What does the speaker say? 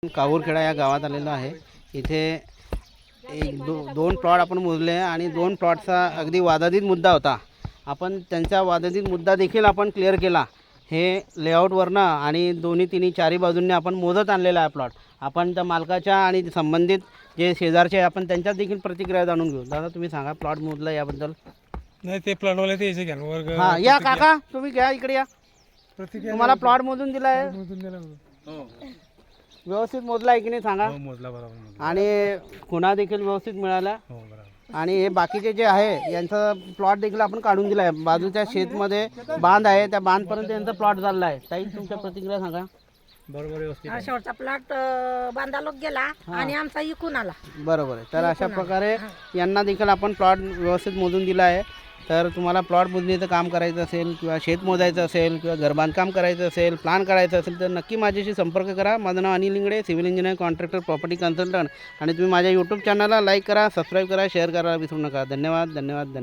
काहूरखेडा या गावात आलेलो आहे। इथे दोन प्लॉट आपण मोजले आणि दोन प्लॉटचा अगदी वादातीत मुद्दा होता। आपण त्यांचा वादातीत मुद्दा देखील आपण क्लिअर केला। हे लेआउटवरनं आणि दोन्ही तिन्ही चारी बाजूंनी आपण मोजत आणलेला आहे प्लॉट। आपण त्या मालकाच्या आणि संबंधित जे शेजारचे आपण त्यांच्यात देखील प्रतिक्रिया जाणून घेऊ। दादा तुम्ही सांगा प्लॉट मोजला याबद्दल। नाही ते प्लॉटवाले ते यायचे घ्या वर्ग हां या काका तुम्ही घ्या इकडे या। प्रतिक्रिया तुम्हाला प्लॉट मोजून दिला आहे, मोजून दिला हो व्यवस्थित मोजला आहे की नाही सांगा। मोजला बरोबर मोजला आणि खुणा देखील व्यवस्थित मिळाला हो बरोबर आणि हे बाकीचे जे आहे यांचा प्लॉट देखील आपण काढून दिला आहे। बाजूच्या शेतमध्ये बांध आहे, त्या बांधपर्यंत यांचा प्लॉट झालेला आहे। ताई तुमच्या प्रतिक्रिया सांगा। बरोबर व्यवस्थित आहे. शेवटचा प्लॉट बांधायला गेला आणि आमचा इकून आला। बरोबर आहे। तर अशा प्रकारे यांना देखील आपण प्लॉट व्यवस्थित मोजून दिला आहे। तर तुम्हाला प्लॉट मोजणीचं काम करायचं असेल किंवा शेत मोजायचं असेल किंवा घर बांधकाम करायचं असेल, प्लॅन काढायचं असेल तर नक्की माझ्याशी संपर्क करा। माझं नाव Anil Ingade, civil engineer, contractor, property consultant. आणि तुम्ही माझ्या यूट्यूब चॅनलला लाईक करा, सबस्क्राईब करा, शेअर करा विसरू नका। धन्यवाद धन्यवाद धन्यवाद।